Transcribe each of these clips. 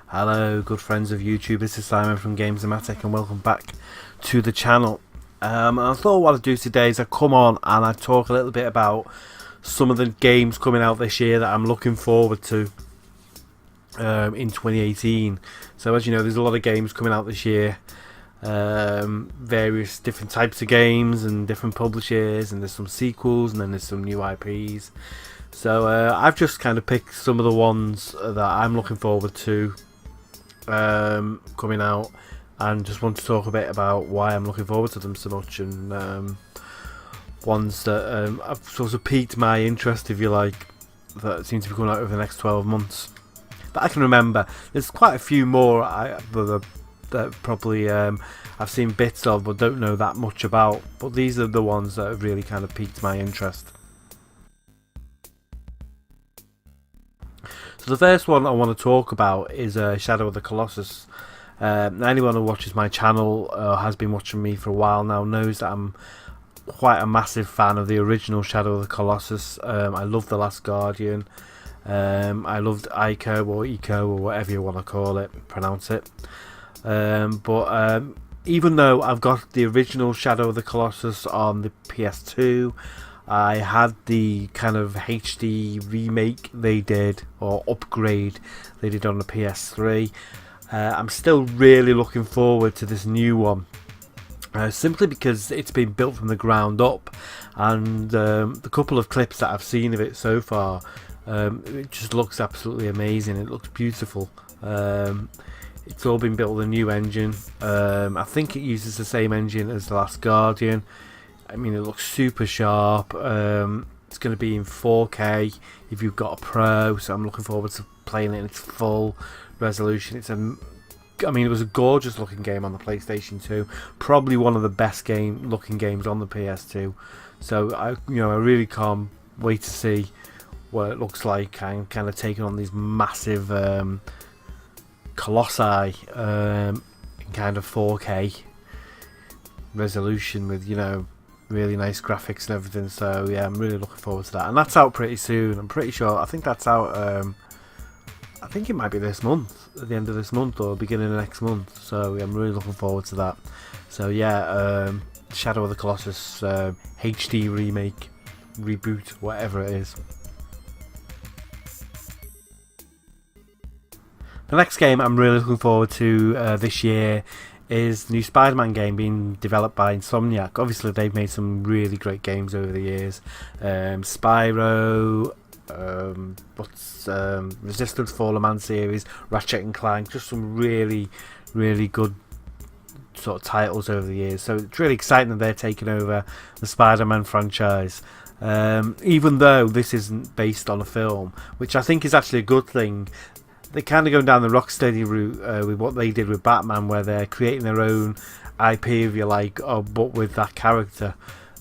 Hello good friends of YouTube, this is Simon from GAMEZOMATIK and welcome back to the channel. I thought what I'd do today is I come on and I talk a little bit about some of the games coming out this year that I'm looking forward to in 2018. So as you know, there's a lot of games coming out this year, various different types of games and different publishers, and there's some sequels and then there's some new IPs. So I've just kind of picked some of the ones that I'm looking forward to coming out, and just want to talk a bit about why I'm looking forward to them so much, and ones that have sort of piqued my interest, if you like, that seem to be coming out over the next 12 months that I can remember. There's quite a few more that probably I've seen bits of but don't know that much about, but these are the ones that have really kind of piqued my interest. So the first one I want to talk about is Shadow of the Colossus. Anyone who watches my channel has been watching me for a while now knows that I'm quite a massive fan of the original Shadow of the Colossus. I love The Last Guardian. I loved Ico or Eco or whatever you want to call it, pronounce it. But even though I've got the original Shadow of the Colossus on the PS2, I had the kind of HD remake they did, or upgrade they did on the PS3. I'm still really looking forward to this new one, simply because it's been built from the ground up, and the couple of clips that I've seen of it so far, it just looks absolutely amazing. It looks beautiful. It's all been built with a new engine. I think it uses the same engine as The Last Guardian. I mean, it looks super sharp. It's going to be in 4K if you've got a Pro, so I'm looking forward to playing it in its full resolution. I mean, it was a gorgeous looking game on the PlayStation 2, probably one of the best looking games on the PS2. So I really can't wait to see what it looks like, and kind of taking on these massive colossi in kind of 4K resolution with really nice graphics and everything. So yeah, I'm really looking forward to that, and that's out pretty soon. I'm pretty sure, I think that's out I think it might be this month, at the end of this month or beginning of next month. So yeah, I'm really looking forward to that. So yeah, Shadow of the Colossus HD remake, reboot, whatever it is. The next game I'm really looking forward to this year is the new Spider-Man game being developed by Insomniac. Obviously they've made some really great games over the years. Spyro, Resistance Fallen Man series, Ratchet and Clank, just some really good sort of titles over the years. So it's really exciting that they're taking over the Spider-Man franchise. Even though this isn't based on a film, which I think is actually a good thing. They're kind of going down the Rocksteady route with what they did with Batman, where they're creating their own IP, if you like, but with that character.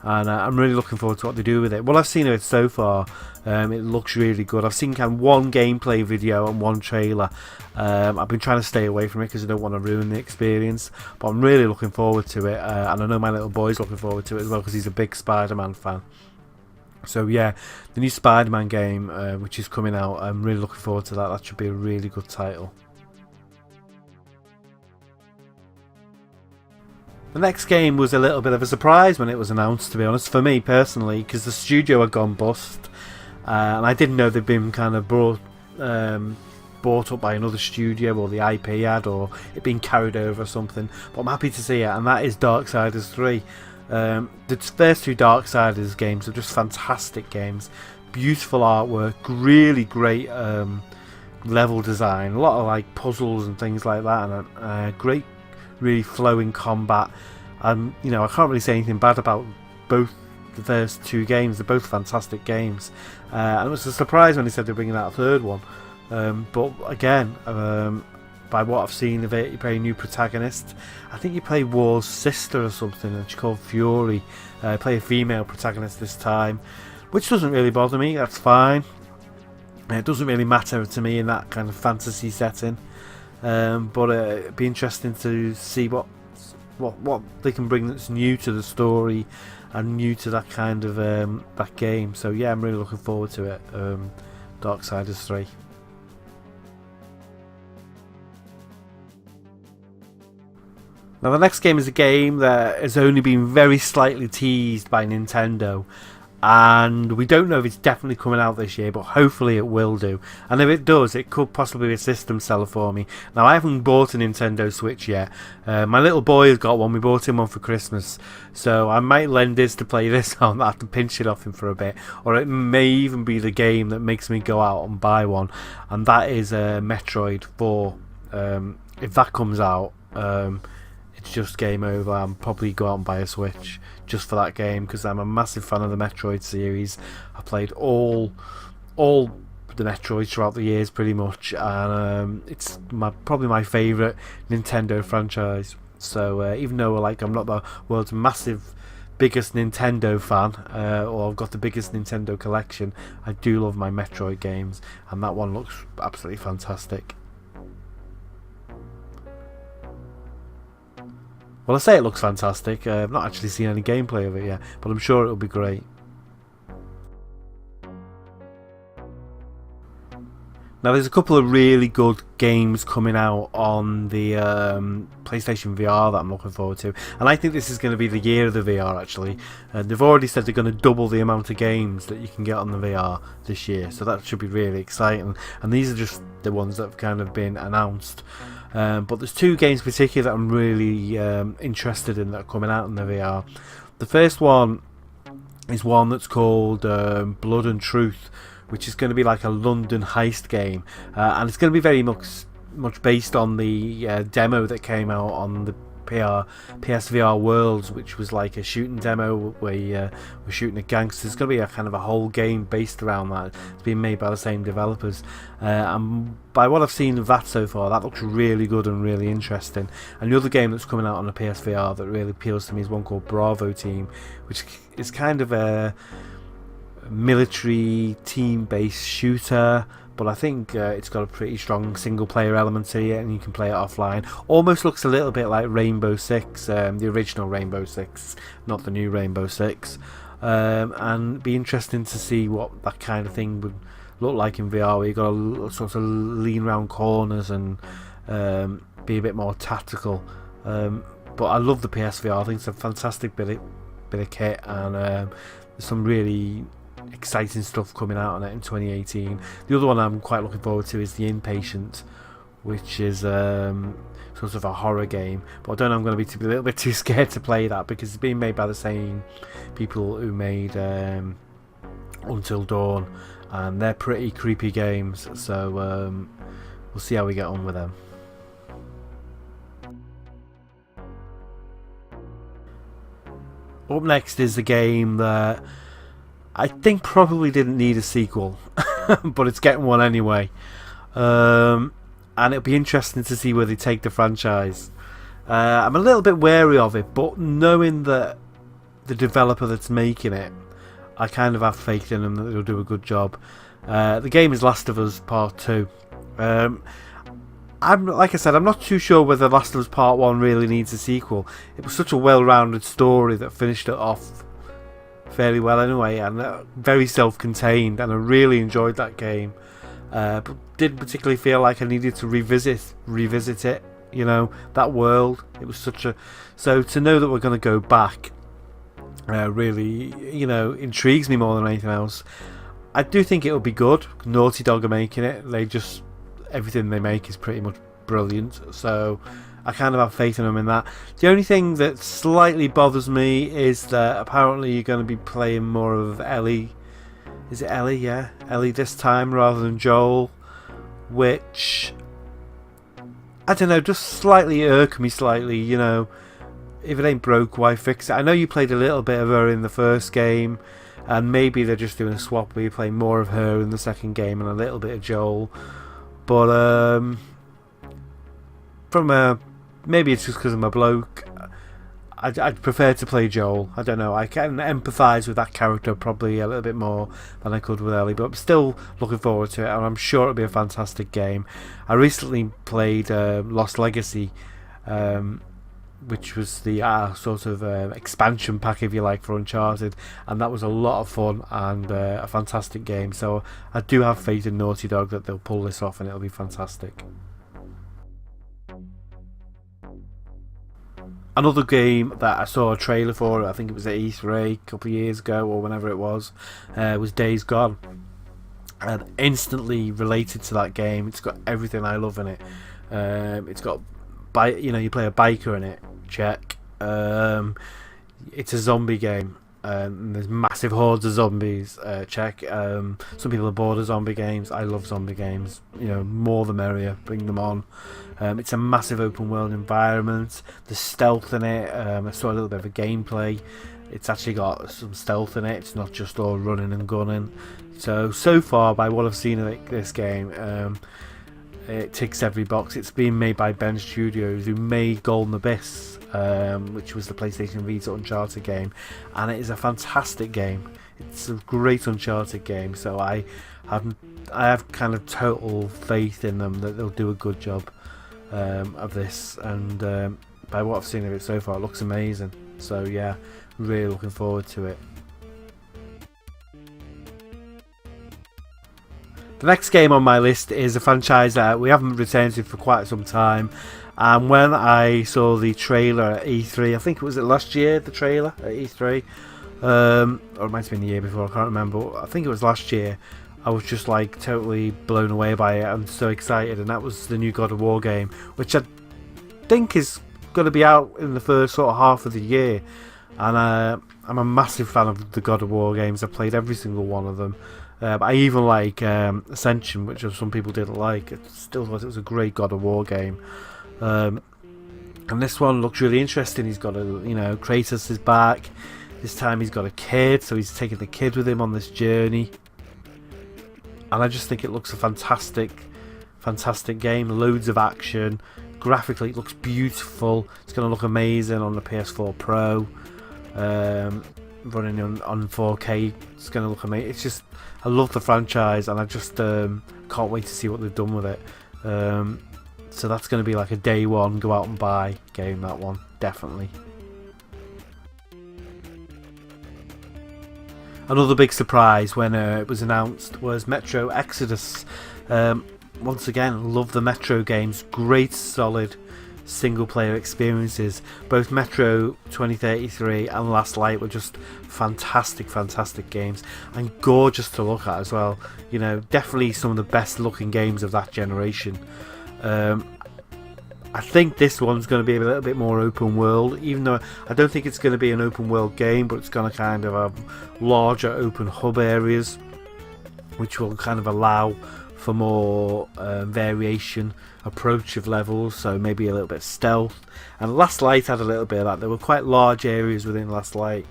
And I'm really looking forward to what they do with it. What I've seen of it so far, it looks really good. I've seen kind of one gameplay video and one trailer. I've been trying to stay away from it because I don't want to ruin the experience, but I'm really looking forward to it, and I know my little boy's looking forward to it as well because he's a big Spider-Man fan. So yeah, the new Spider-Man game, which is coming out, I'm really looking forward to that. That should be a really good title. The next game was a little bit of a surprise when it was announced, to be honest, for me personally, because the studio had gone bust, and I didn't know they'd been kind of bought up by another studio, or the IP had, or it being carried over or something. But I'm happy to see it, and that is Darksiders 3. The first two Darksiders games are just fantastic games, beautiful artwork, really great level design, a lot of like puzzles and things like that, and great, really flowing combat. I can't really say anything bad about both the first two games. They're both fantastic games, and it was a surprise when they said they're bringing out a third one. But again, by what I've seen of it, you play a new protagonist. I think you play War's sister or something, and she's called Fury. Play a female protagonist this time, which doesn't really bother me. That's fine. It doesn't really matter to me in that kind of fantasy setting. But it'd be interesting to see what what they can bring that's new to the story and new to that kind of that game. So yeah, I'm really looking forward to it. Darksiders 3. Now the next game is a game that has only been very slightly teased by Nintendo, and we don't know if it's definitely coming out this year, but hopefully it will do. And if it does, it could possibly be a system seller for me. Now I haven't bought a Nintendo Switch yet. My little boy has got one. We bought him one for Christmas, so I might lend his to play this on. I have to pinch it off him for a bit, or it may even be the game that makes me go out and buy one, and that is Metroid 4. If that comes out, it's just game over. I'll probably go out and buy a Switch just for that game, because I'm a massive fan of the Metroid series. I played all the Metroids throughout the years pretty much, and it's probably my favourite Nintendo franchise. So even though I'm not the world's biggest Nintendo fan, or I've got the biggest Nintendo collection, I do love my Metroid games, and that one looks absolutely fantastic. Well, I say it looks fantastic. I've not actually seen any gameplay of it yet, but I'm sure it'll be great. Now, there's a couple of really good games coming out on the PlayStation VR that I'm looking forward to, and I think this is going to be the year of the VR. Actually, they've already said they're going to double the amount of games that you can get on the VR this year, so that should be really exciting. And these are just the ones that have kind of been announced. But there's two games in particular that I'm really interested in that are coming out in the VR. The first one is one that's called Blood and Truth, which is going to be like a London heist game, and it's going to be very much based on the demo that came out on the PSVR Worlds, which was like a shooting demo where you were shooting at gangsters. It's going to be a kind of a whole game based around that. It's been made by the same developers, and by what I've seen of that so far, that looks really good and really interesting. And the other game that's coming out on the PSVR that really appeals to me is one called Bravo Team, which is kind of a military team-based shooter, but I think it's got a pretty strong single-player element to it, and you can play it offline. Almost looks a little bit like Rainbow Six, the original Rainbow Six, not the new Rainbow Six, and be interesting to see what that kind of thing would look like in VR, where you've got to sort of lean around corners and be a bit more tactical. But I love the PSVR. I think it's a fantastic bit of kit, and there's some really exciting stuff coming out on it in 2018. The other one I'm quite looking forward to is The Inpatient, which is sort of a horror game, but I don't know, I'm going to be a little bit too scared to play that because it's being made by the same people who made Until Dawn, and they're pretty creepy games, so we'll see how we get on with them. Up next is a game that I think probably didn't need a sequel, but it's getting one anyway. And it'll be interesting to see where they take the franchise. I'm a little bit wary of it, but knowing that the developer that's making it, I kind of have faith in them that they'll do a good job. The game is Last of Us Part 2. Like I said, I'm not too sure whether Last of Us Part 1 really needs a sequel. It was such a well-rounded story that finished it off fairly well anyway, and very self-contained, and I really enjoyed that game, but didn't particularly feel like I needed to revisit it, you know, that world. It was so to know that we're going to go back really, you know, intrigues me more than anything else. I do think it'll be good. Naughty Dog are making it. Everything they make is pretty much brilliant, so I kind of have faith in them in that. The only thing that slightly bothers me is that apparently you're going to be playing more of Ellie. Is it Ellie? Yeah, Ellie this time rather than Joel, which I don't know, just slightly irk me slightly, you know. If it ain't broke, why fix it? I know you played a little bit of her in the first game, and maybe they're just doing a swap where you play more of her in the second game and a little bit of Joel, but maybe it's just because I'm a bloke. I'd prefer to play Joel. I don't know. I can empathise with that character probably a little bit more than I could with Ellie, but I'm still looking forward to it, and I'm sure it'll be a fantastic game. I recently played Lost Legacy, which was the sort of expansion pack, if you like, for Uncharted, and that was a lot of fun and a fantastic game. So I do have faith in Naughty Dog that they'll pull this off and it'll be fantastic. Another game that I saw a trailer for, I think it was at E3 a couple of years ago or whenever it was Days Gone. And instantly related to that game. It's got everything I love in it. It's got, you play a biker in it. Check. It's a zombie game. There's massive hordes of zombies. Check. Some people are bored of zombie games. I love zombie games. More the merrier. Bring them on. It's a massive open world environment. There's stealth in it. I saw a little bit of a gameplay. It's actually got some stealth in it. It's not just all running and gunning. So far, by what I've seen of this game, it ticks every box. It's being made by Ben Studios, who made Golden Abyss, which was the PlayStation Vita Uncharted game, and it is a fantastic game. It's a great Uncharted game. So I have kind of total faith in them that they'll do a good job of this, and by what I've seen of it so far, it looks amazing. So yeah, really looking forward to it. The next game on my list is a franchise that we haven't returned to for quite some time, and when I saw the trailer at E3, I think it was last year, the trailer at E3, or it might have been the year before, I can't remember. I think it was last year. I was just like totally blown away by it. I'm so excited, and that was the new God of War game, which I think is going to be out in the first sort of half of the year. And I'm a massive fan of the God of War games. I've played every single one of them. But I even like Ascension, which some people didn't like. I still thought it was a great God of War game. And this one looks really interesting. He's got Kratos is back. This time he's got a kid, so he's taking the kid with him on this journey. And I just think it looks a fantastic game. Loads of action. Graphically, it looks beautiful. It's going to look amazing on the PS4 Pro. Running on 4K, it's going to look amazing. It's just, I love the franchise, and I just can't wait to see what they've done with it. So that's going to be like a day one, go out and buy game, that one, definitely. Another big surprise when it was announced was Metro Exodus. Once again, love the Metro games. Great, solid single player experiences. Both Metro 2033 and Last Light were just fantastic games, and gorgeous to look at as well. Definitely some of the best looking games of that generation. I think this one's going to be a little bit more open world, even though I don't think it's going to be an open world game, but it's going to kind of have larger open hub areas, which will kind of allow for more variation approach of levels, so maybe a little bit of stealth. And Last Light had a little bit of that. There were quite large areas within Last Light,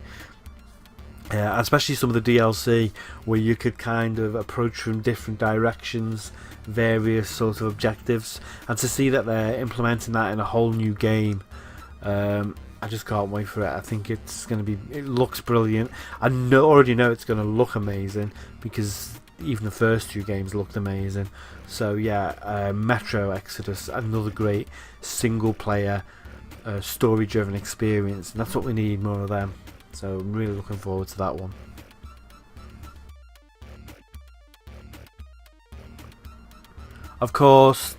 especially some of the DLC where you could kind of approach from different directions, various sort of objectives, and to see that they're implementing that in a whole new game, I just can't wait for it. I think it's going to be, it looks brilliant. I already know it's going to look amazing, because even the first two games looked amazing. So yeah, Metro Exodus, another great single player story driven experience, and that's what we need, more of them. So I'm really looking forward to that one. Of course,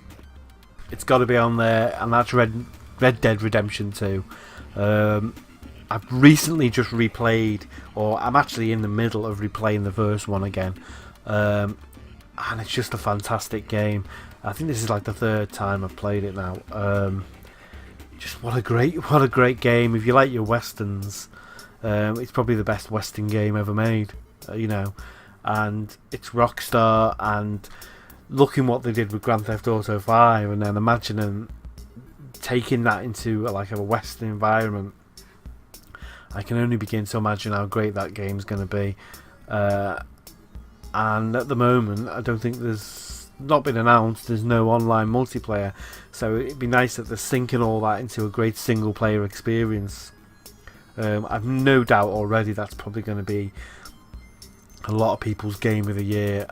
it's got to be on there, and that's Red Dead Redemption 2. I've recently just replayed, or I'm actually in the middle of replaying the first one again, and it's just a fantastic game. I think this is like the third time I've played it now. Just what a great game. If you like your westerns, it's probably the best western game ever made. And it's Rockstar, and looking what they did with Grand Theft Auto 5, and then imagining taking that into like a western environment, I can only begin to imagine how great that game's going to be. And at the moment, I don't think there's not been announced. There's no online multiplayer, so it'd be nice that they're syncing all that into a great single player experience. I've no doubt already that's probably going to be a lot of people's game of the year.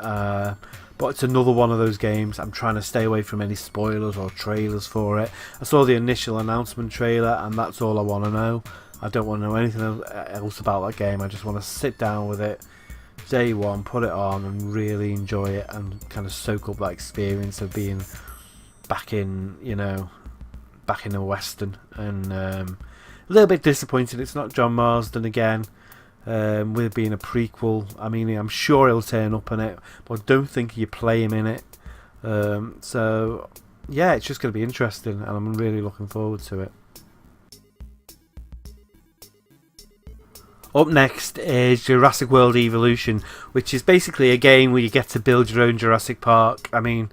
but it's another one of those games. I'm trying to stay away from any spoilers or trailers for it. I saw the initial announcement trailer, and that's all I want to know. I don't want to know anything else about that game. I just want to sit down with it day one, put it on, and really enjoy it, and kind of soak up that experience of being back in, back in a western. And a little bit disappointed it's not John Marsden again. With it being a prequel, I mean, I'm sure he'll turn up in it, but I don't think you play him in it. So yeah, it's just going to be interesting, and I'm really looking forward to it. Up next is Jurassic World Evolution, which is basically a game where you get to build your own Jurassic Park. I mean,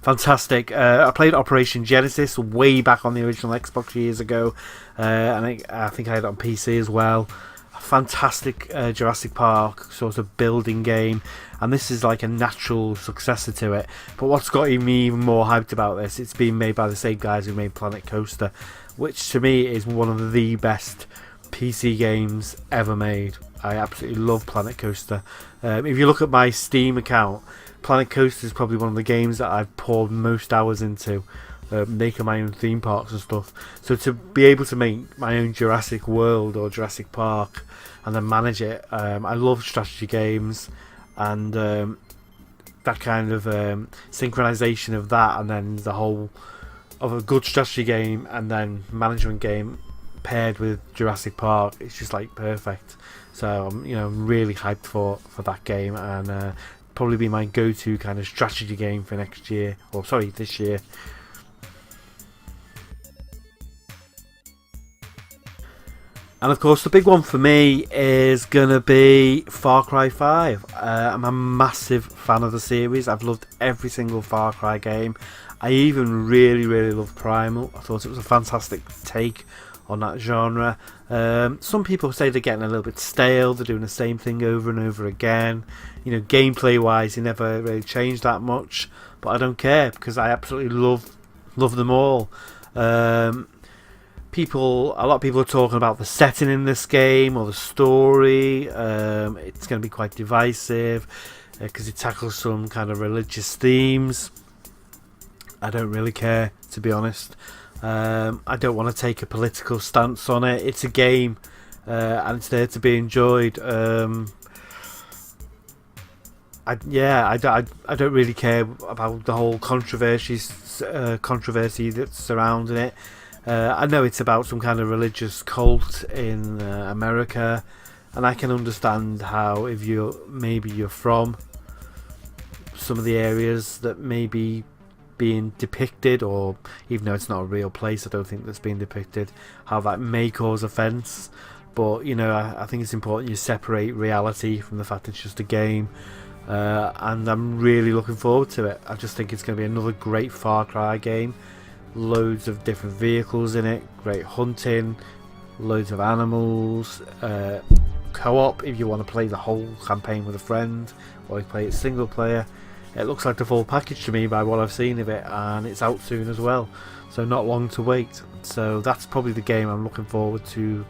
fantastic. I played Operation Genesis way back on the original Xbox years ago, and I think I had it on PC as well. A fantastic Jurassic Park sort of building game, and this is like a natural successor to it. But what's got me even more hyped about this, it's being made by the same guys who made Planet Coaster, which to me is one of the best PC games ever made. I absolutely love Planet Coaster. If you look at my Steam account, Planet Coaster is probably one of the games that I've poured most hours into, making my own theme parks and stuff. So to be able to make my own Jurassic World or Jurassic Park and then manage it, I love strategy games, and that kind of synchronization of that, and then the whole of a good strategy game and then management game paired with Jurassic Park, it's just like perfect. So I'm really hyped for that game, and probably be my go-to kind of strategy game for next year, or sorry, this year. And of course the big one for me is gonna be Far Cry 5. I'm a massive fan of the series. I've loved every single Far Cry game. I even really loved Primal. I thought it was a fantastic take on that genre. Some people say they're getting a little bit stale, they're doing the same thing over and over again. Gameplay wise they never really changed that much, but I don't care, because I absolutely love them all. A lot of people are talking about the setting in this game or the story. It's going to be quite divisive because it tackles some kind of religious themes. I don't really care, to be honest. I don't want to take a political stance on it. It's a game, and it's there to be enjoyed. I don't really care about the whole controversy that's surrounding it. I know it's about some kind of religious cult in America, and I can understand how, if you're from some of the areas that may be being depicted, or even though it's not a real place, I don't think that's being depicted, how that may cause offence. But I think it's important you separate reality from the fact it's just a game, and I'm really looking forward to it. I just think it's going to be another great Far Cry game. Loads of different vehicles in it, great hunting, loads of animals, co-op if you want to play the whole campaign with a friend, or you play it single player. It looks like the full package to me by what I've seen of it, and it's out soon as well, so not long to wait. So that's probably the game I'm looking forward to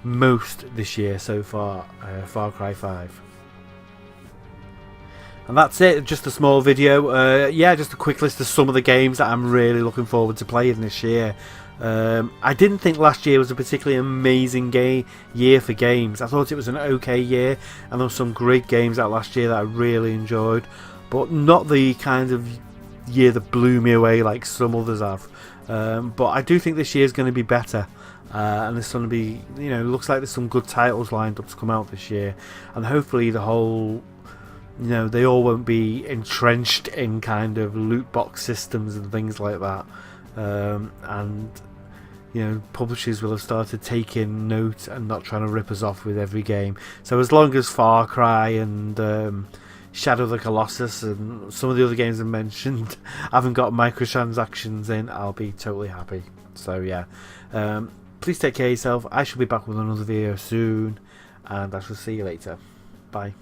most this year so far, Far Cry 5. And that's it, just a small video. Just a quick list of some of the games that I'm really looking forward to playing this year. I didn't think last year was a particularly amazing year for games. I thought it was an okay year, and there were some great games out last year that I really enjoyed, but not the kind of year that blew me away like some others have. But I do think this year is going to be better, and there's going to be, looks like there's some good titles lined up to come out this year, and hopefully the whole, they all won't be entrenched in kind of loot box systems and things like that, and publishers will have started taking note and not trying to rip us off with every game. So as long as Far Cry and Shadow of the Colossus and some of the other games I mentioned haven't got microtransactions in, I'll be totally happy. So yeah, please take care of yourself. I shall be back with another video soon, and I shall see you later. Bye.